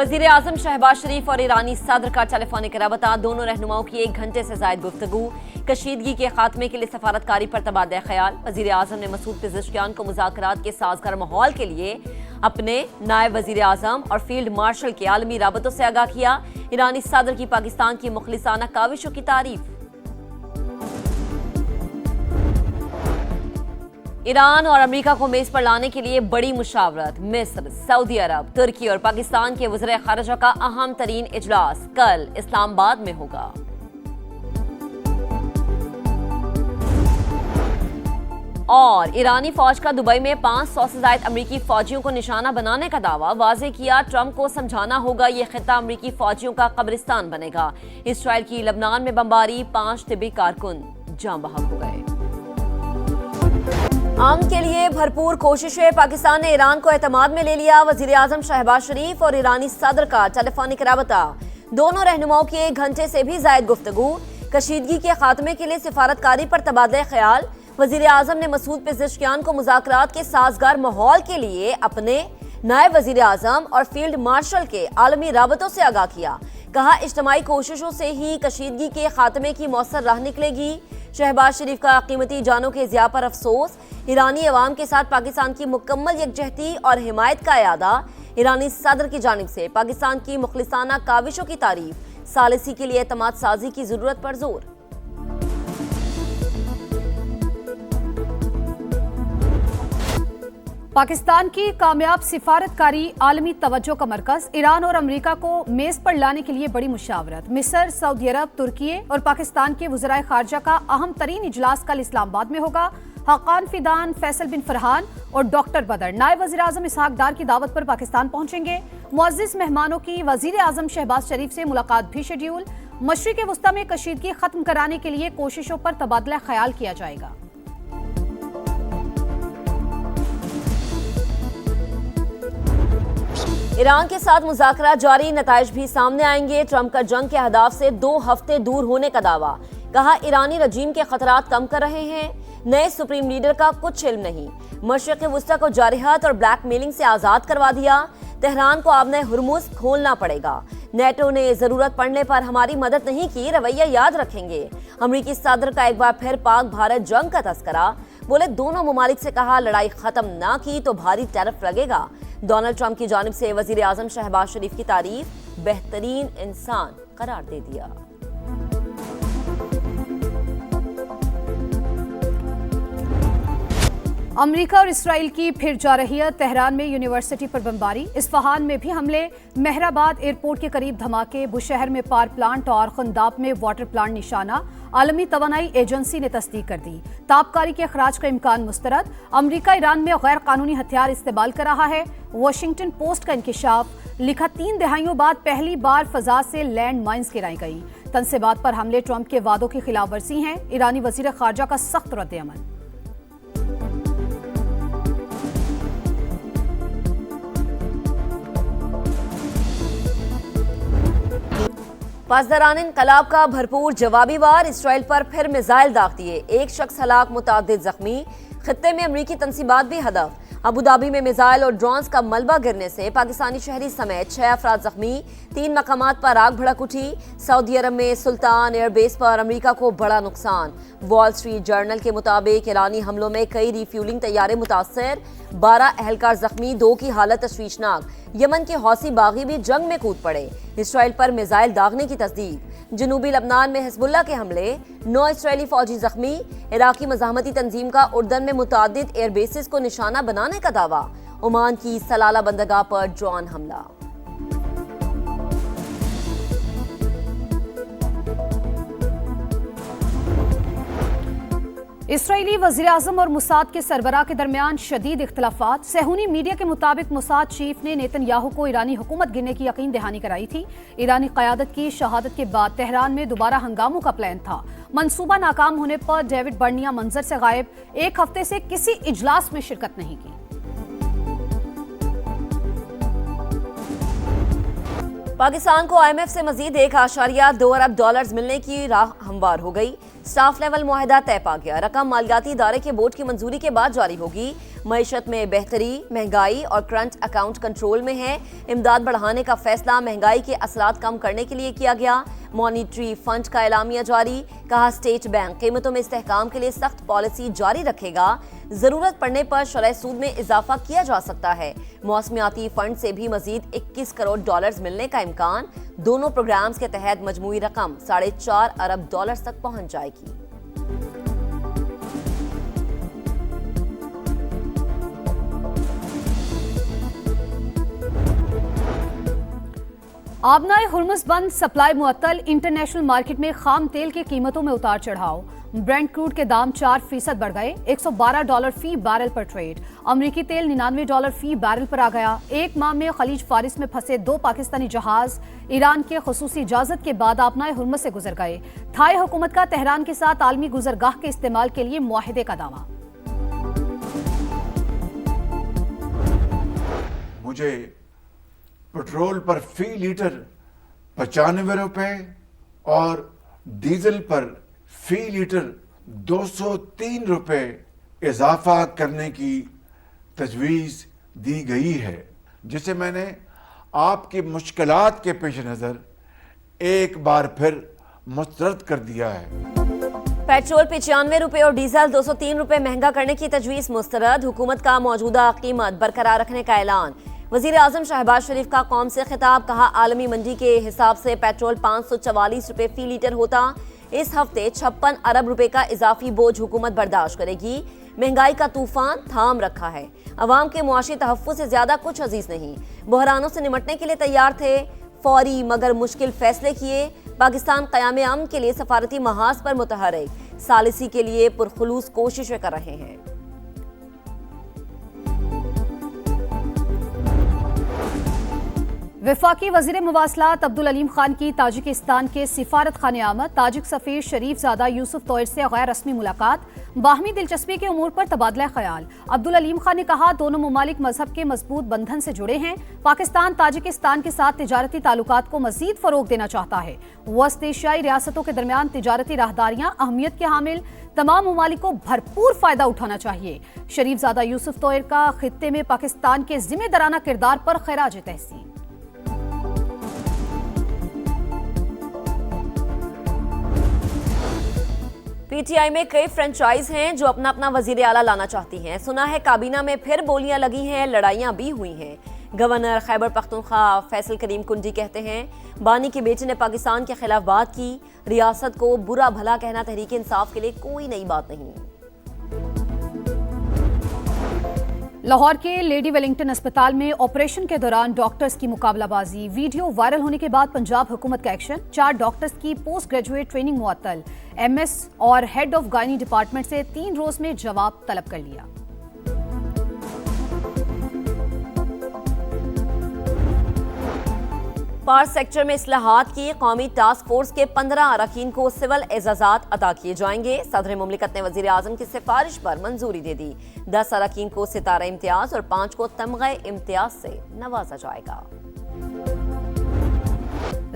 वज़ीर आज़म शहबाज शरीफ और ईरानी सदर का टेलीफोनिक रबता, दोनों रहनुमाओं की 1 घंटे से ज़ायद गुफ्तगू। कशीदगी के खात्मे के लिए सफारतकारी पर तबादला ख्याल। वज़ीर आज़म ने मसूद पेज़ेश्कियान को मुज़ाकरात के साज़गार माहौल के लिए अपने नायब वज़ीर आज़म और फील्ड मार्शल के आलमी राबतों से आगाह किया। ईरानी सदर की पाकिस्तान की मुखलिसाना काविशों की तारीफ। ईरान और अमेरिका को मेज पर लाने के लिए बड़ी मुशावरत। मिस्र, सऊदी अरब, तुर्की और पाकिस्तान के वज़ीर ख़ारिजा का अहम तरीन इजलास कल इस्लामाबाद में होगा। और ईरानी फौज का दुबई में 500 से ज़ायद अमरीकी फौजियों को निशाना बनाने का दावा। वाज़े किया, ट्रंप को समझाना होगा ये खित्ता अमरीकी फौजियों का कब्रिस्तान बनेगा। इसराइल की लबनान में बमबारी, 5 तिब्बी कारकुन जाँ बहक हो गए। अमन के लिए भरपूर कोशिशें, पाकिस्तान ने ईरान को एतमाद में ले लिया। वज़ीर आज़म शहबाज शरीफ और ईरानी सदर का टेलीफोनिक राबता, दोनों रहनुमाओं की 1 घंटे से भी ज़ायद गुफ्तगू। कशीदगी के खात्मे के लिए सिफारतकारी पर तबादला ख्याल। वज़ीर आज़म ने मसूद पेज़ेश्कियान को मुज़ाकरात के साज़गार माहौल के लिए अपने नायब वज़ीर आज़म और फील्ड मार्शल के आलमी राबतों से आगाह किया। कहा, इज्तिमाई कोशिशों से ही कशीदगी के खात्मे की मौसर राह निकलेगी। शहबाज शरीफ का कीमती जानों के ज़िया पर अफसोस। ईरानी अवाम के साथ पाकिस्तान की मुकम्मल यकजहती और हिमायत का इयादा। ईरानी सदर की जानिब से पाकिस्तान की मुखलिसाना काविशों की तारीफ। सालिसी के लिए एतमाद साजी की जरूरत पर जोर। पाकिस्तान की कामयाब सिफारतकारी आलमी तवज्जो का मरकज। ईरान और अमेरिका को मेज पर लाने के लिए बड़ी मुशावरत। मिस्र, सऊदी अरब, तुर्की और पाकिस्तान के वज़राए ख़ारिजा का अहम तरीन इजलास कल इस्लामाबाद में होगा। हक़ान फिदान, फैसल बिन फरहान और डॉक्टर बदर नायब वज़ीर आज़म इसहाक डार की दावत पर पाकिस्तान पहुंचेंगे। मुअज़्ज़िज़ मेहमानों की वज़ीर आज़म शहबाज शरीफ से मुलाकात भी शेड्यूल। मशरिक़ वस्ता में कशीदगी खत्म कराने के लिए कोशिशों पर तबादला ख्याल किया जाएगा। ईरान के साथ मुज़ाकरात जारी, नताइज भी सामने आएंगे। ट्रंप का जंग के अहदाफ से 2 हफ्ते दूर होने का दावा। कहा, ईरानी रजीम के खतरात कम कर रहे हैं। नए सुप्रीम लीडर का कुछ इल्म नहीं। मशरिक़ वस्ता को जारहात और ब्लैकमेलिंग से आज़ाद करवा दिया। तेहरान को आबने हुर्मुज़ खोलना पड़ेगा। नेटो ने ज़रूरत पड़ने पर हमारी मदद नहीं की, रवैया याद रखेंगे। अमरीकी सदर का एक बार फिर पाक भारत जंग का तस्करा। बोले, दोनों ममालिक से कहा, लड़ाई खत्म ना की तो भारी टैरिफ लगेगा। डोनाल्ड ट्रंप की जानिब से वज़ीर आज़म शहबाज शरीफ की तारीफ, बेहतरीन इंसान करार दे दिया। अमेरिका और इसराइल की फिर जा रही है। तेहरान में यूनिवर्सिटी पर बमबारी, इस्फहान में भी हमले, मेहराबाद एयरपोर्ट के करीब धमाके, बुशहर में पावर प्लांट और खंदाब में वाटर प्लांट निशाना। आलमी तवानाई एजेंसी ने तस्दीक कर दी। ताबकारी के अखराज का इम्कान मुस्तरद। अमेरिका ईरान में गैर कानूनी हथियार इस्तेमाल कर रहा है। वाशिंगटन पोस्ट का इंकिशाफ। लिखा, 3 दहाइयों बाद पहली बार फजा से लैंड माइन्स गिराई गई। तनसीबात पर हमले ट्रंप के वादों की खिलाफ वर्जी हैं। ईरानी वजीर खारजा का सख्त रद्द-ए-अमल। पासदारान इनकलाब का भरपूर जवाबी वार। इसराइल पर फिर मिसाइल दाग दिए। 1 शख्स हलाक, मुतादिद जख्मी। खित्ते में अमरीकी तनसीबात भी हदफ। अबू धाबी में मिसाइल और ड्रोन्स का मलबा गिरने से पाकिस्तानी शहरी समेत 6 अफराद जख्मी। 3 मकामात पर आग भड़क उठी। सऊदी अरब में सुल्तान एयरबेस पर अमरीका को बड़ा नुकसान। वॉल स्ट्रीट जर्नल के मुताबिक ईरानी हमलों में कई रिफ्यूलिंग तैयारे मुतासर। 12 अहलकार जख्मी, 2 की हालत तशवीशनाक। यमन के हौसी बागी भी जंग में कूद पड़े। इसराइल पर मिसाइल दागने की तस्दीक। जनूबी लबनान में हिजबुल्लाह के हमले, 9 इसराइली फौजी जख्मी। इराकी मज़ाहमती तंजीम का उर्दन में मुतादिद एयरबेसिस को निशाना बनाने का दावा। ओमान की सलाला बंदरगाह पर ड्रोन हमला। इसराइली वज़ीर आज़म और मुसाद के सरबराह के दरमियान शदीद इख्तलाफात। सेहूनी मीडिया के मुताबिक मुसाद चीफ ने नेतन्याहू को ईरानी हुकूमत गिरने की यकीन दहानी कराई थी। ईरानी क़यादत की शहादत के बाद तेहरान में दोबारा हंगामों का प्लान था। मंसूबा नाकाम होने पर डेविड बर्निया मंजर से गायब। 1 हफ्ते से किसी इजलास में शिरकत नहीं की। पाकिस्तान को IMF से मजीद $1.2 अरब मिलने की राह हमवार हो गई। स्टाफ लेवल मुआहदा तय पा गया। रकम मालियाती इदारे के बोर्ड की मंजूरी के बाद जारी होगी। मईशत में बेहतरी, महंगाई और करंट अकाउंट कंट्रोल में है। इमदाद बढ़ाने का फैसला महंगाई के असरात कम करने के लिए किया गया। मॉनिटरी फंड का एलामिया जारी। कहा स्टेट बैंक कीमतों में इस्तेहकाम के लिए सख्त पॉलिसी जारी रखेगा। जरूरत पड़ने पर शरह सूद में इजाफा किया जा सकता है। मौसमियाती फंड से भी मजीद 21 करोड़ डॉलर्स मिलने का इम्कान। दोनों प्रोग्राम्स के तहत मजमूई रकम $4.5 अरब तक पहुंच जाएगी। आबनाए हुर्मुज़ बंद, सप्लाई मुअत्तल। इंटरनेशनल मार्केट में खाम तेल की कीमतों में उतार चढ़ाव। ब्रेंट क्रूड के दाम 4% बढ़ गए, $112 फी बैरल पर ट्रेड। अमरीकी तेल $99 फी बैरल पर आ गया। एक माह में खलीज फारिस में फंसे 2 पाकिस्तानी जहाज ईरान के खुसूसी इजाजत के बाद आबनाए हुर्मुज़ से गुजर गए। थाई हुकूमत का तेहरान के साथ आलमी गुजरगाह के इस्तेमाल के लिए मुआहिदे का दावा। मुझे पेट्रोल पर फी लीटर 95 रुपए और डीजल पर फी लीटर 203 रुपए इजाफा करने की तजवीज़ दी गई है, जिसे मैंने आपकी मुश्किलात के पेश नज़र एक बार फिर मुस्तरद कर दिया है। पेट्रोल पे 96 रुपए और डीजल 203 रुपए महंगा करने की तजवीज़ मुस्तरद। हुकूमत का मौजूदा कीमत बरकरार रखने का ऐलान। वज़ीर आज़म शहबाज शरीफ का कौम से खिताब। कहा आलमी मंडी के हिसाब से पेट्रोल 544 रुपए फी लीटर होता। इस हफ्ते 56 अरब रुपए का इजाफी बोझ हुकूमत बर्दाश्त करेगी। महंगाई का तूफान थाम रखा है। अवाम के मुआशी तहफ़्फ़ुज़ से ज्यादा कुछ अजीज नहीं। बहरानों से निमटने के लिए तैयार थे, फौरी मगर मुश्किल फैसले किए। पाकिस्तान क़याम अमन के लिए सफारती महाज पर मुतहर्रिक। सालिसी के लिए पुरखुलूस कोशिशें कर रहे हैं। वफाकी वज़ीर मुवासलात अब्दुल अलीम खान की ताजिकिस्तान के सिफारत खाने आमद। ताजिक सफ़ीर शरीफजादा यूसुफ तोयर से गैर रस्मी मुलाकात। बाहमी दिलचस्पी के उमूर पर तबादला ख्याल। अब्दुल अलीम खान ने कहा दोनों मुमालिक मजहब के मजबूत बंधन से जुड़े हैं। पाकिस्तान ताजिकिस्तान के साथ तिजारती ताल्लुकात को मजीद फरोग देना चाहता है। वस्त एशियाई रियासतों के दरमियान तिजारती राहदारियां अहमियत के हामिल। तमाम मुमालिक को भरपूर फायदा उठाना चाहिए। शरीफजादा यूसुफ तोयर का खित्ते में पाकिस्तान के जिम्मेदाराना किरदार पर खैराज तहसीन। पीटीआई में कई फ्रेंचाइज हैं जो अपना अपना वजीर आला लाना चाहती हैं। सुना है काबीना में फिर बोलियां लगी हैं, लड़ाइयां भी हुई हैं। गवर्नर खैबर पख्तूनख्वा फैसल करीम कुंजी कहते हैं बानी के बेटे ने पाकिस्तान के खिलाफ बात की। रियासत को बुरा भला कहना तहरीक इंसाफ के लिए कोई नई बात नहीं। लाहौर के लेडी वेलिंगटन अस्पताल में ऑपरेशन के दौरान डॉक्टर्स की मुकाबलाबाजी। वीडियो वायरल होने के बाद पंजाब हुकूमत का एक्शन। 4 डॉक्टर्स की पोस्ट ग्रेजुएट ट्रेनिंग मुअत्तल। एमएस और हेड ऑफ गायनी डिपार्टमेंट से 3 रोज में जवाब तलब कर लिया। पार्स सेक्टर में इस्लाहात की कौमी टास्क फोर्स के 15 अरकान को सिविल एजाजात अदा किए जाएंगे। सदर मुमलिकत ने वजीर आजम की सिफारिश पर मंजूरी दे दी। 10 अरकान को सितारा इम्तियाज और 5 को तमग़े इम्तियाज से नवाजा जाएगा।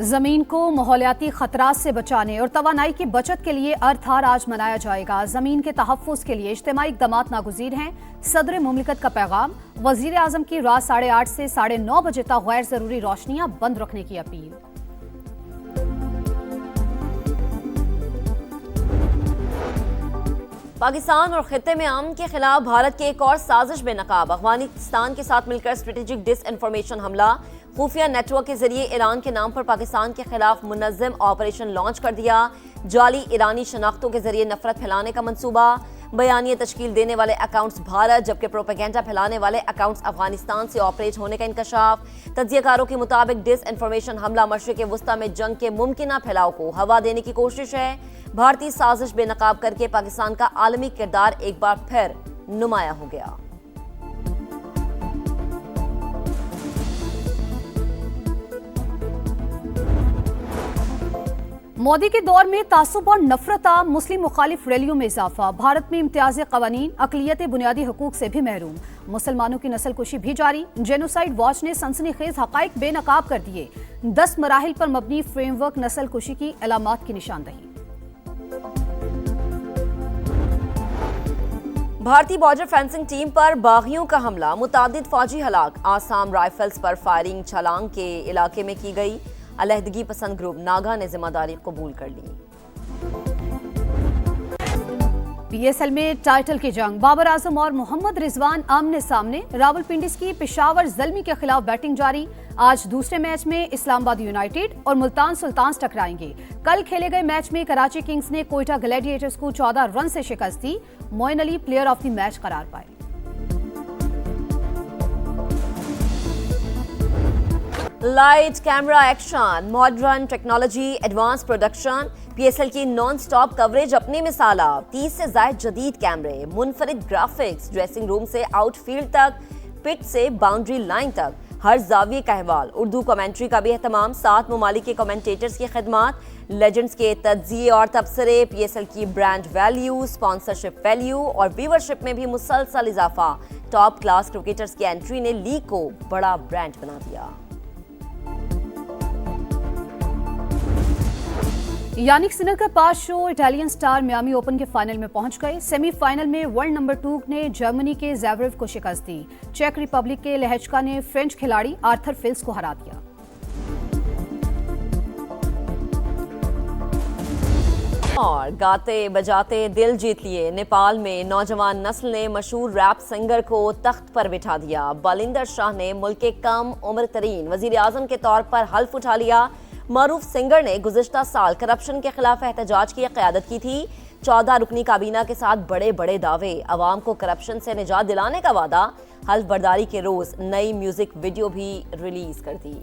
जमीन को माहौलियाती खतरात से बचाने और तवानाई की बचत के लिए अर्थ आवर आज मनाया जाएगा। जमीन के तहफ़्फ़ुज़ के लिए इज्तिमाई इक़दामात नागुज़ीर हैं। सदर मुमलिकत का पैगाम। वज़ीर आज़म की रात 8:30 से 9:30 बजे तक गैर ज़रूरी रोशनियां बंद रखने की अपील। पाकिस्तान और खित्ते में अमन के खिलाफ भारत की एक और साजिश बेनकाब। अफगानिस्तान के साथ मिलकर स्ट्रेटेजिक डिसइंफॉर्मेशन हमला। खुफिया नेटवर्क के जरिए ईरान के नाम पर पाकिस्तान के खिलाफ मुनज़्ज़म ऑपरेशन लॉन्च कर दिया। जाली ईरानी शनाख्तों के जरिए नफरत फैलाने का मंसूबा। बयानिए तश्कील देने वाले अकाउंट्स भारत जबकि प्रोपेगेंडा फैलाने वाले अकाउंट्स अफगानिस्तान से ऑपरेट होने का इंकशाफ। तज्ज़ियाकारों के मुताबिक डिसइंफॉर्मेशन हमला मशरिक़ वस्ता में जंग के मुमकिना फैलाव को हवा देने की कोशिश है। भारतीय साजिश बेनकाब करके पाकिस्तान का आलमी किरदार एक बार फिर नुमाया हो गया। मोदी के दौर में तासुब और नफरत मुस्लिम मुखालिफ रैलियों में इजाफा। भारत में इम्तियाज़ कवानीन अक़लियत बुनियादी हुकूक से भी महरूम। मुसलमानों की नस्ल कुशी भी जारी। जेनोसाइड वॉच ने सनसनीखेज हक़ाइक़ बेनकाब कर दिए। 10 मराहिल पर मबनी फ्रेमवर्क नस्ल कुशी की अलामात की निशानदही। بھارتی بارڈر فینسنگ ٹیم پر باغیوں کا حملہ، متعدد فوجی ہلاک، آسام رائفلز پر فائرنگ چھلانگ کے علاقے میں کی گئی، علیحدگی پسند گروپ ناگا نے ذمہ داری قبول کر لی۔ پی ایس ایل میں ٹائٹل کی جنگ، بابر اعظم اور محمد رضوان آمنے سامنے، راولپنڈی کی پشاور زلمی کے خلاف بیٹنگ جاری، آج دوسرے میچ میں اسلام آباد یونائیٹڈ اور ملتان سلطانز ٹکرائیں گے۔ کل کھیلے گئے میچ میں کراچی کنگز نے کوئٹہ گلیڈیٹرز کو 14 رن سے شکست دی، Moeen Ali player of the match قرار پائے۔ Light camera action, modern technology, advance production, P S L کی نان سٹاپ کوریج اپنی مثال، 30 سے زائد جدید کیمرے، منفرد گرافکس، ڈریسنگ روم سے آؤٹ فیلڈ تک، پچ سے باؤنڈری لائن تک، ہر زاویے کا احوال، اردو کمنٹری کا بھی اہتمام، 7 ممالک کے کمنٹیٹرز کی خدمات، لیجنڈز کے تجزیے اور تبصرے، پی ایس ایل کی برانڈ ویلیو، اسپانسرشپ ویلیو اور ویورشپ میں بھی مسلسل اضافہ، ٹاپ کلاس کرکٹرز کی انٹری نے لیگ کو بڑا برانڈ بنا دیا۔ یانک سنر کا 5 شو اٹالین سٹار میامی اوپن کے فائنل میں پہنچ گئے، سیمی فائنل میں ورلڈ نمبر 2 نے جرمنی کے زیوریو کو شکست دی، چیک ریپبلک کے لہچکا نے فرینچ کھلاڑی آرتھر فلز کو ہرا دیا۔ اور گاتے بجاتے دل جیت لیے، نیپال میں نوجوان نسل نے مشہور ریپ سنگر کو تخت پر بٹھا دیا، بلندر شاہ نے ملک کے کم عمر ترین وزیر اعظم کے طور پر حلف اٹھا لیا۔ معروف سنگر نے گزشتہ سال کرپشن کے خلاف احتجاج کی قیادت کی تھی، 14 رکنی کابینہ کے ساتھ بڑے بڑے دعوے، عوام کو کرپشن سے نجات دلانے کا وعدہ، حلف برداری کے روز نئی میوزک ویڈیو بھی ریلیز کر دی۔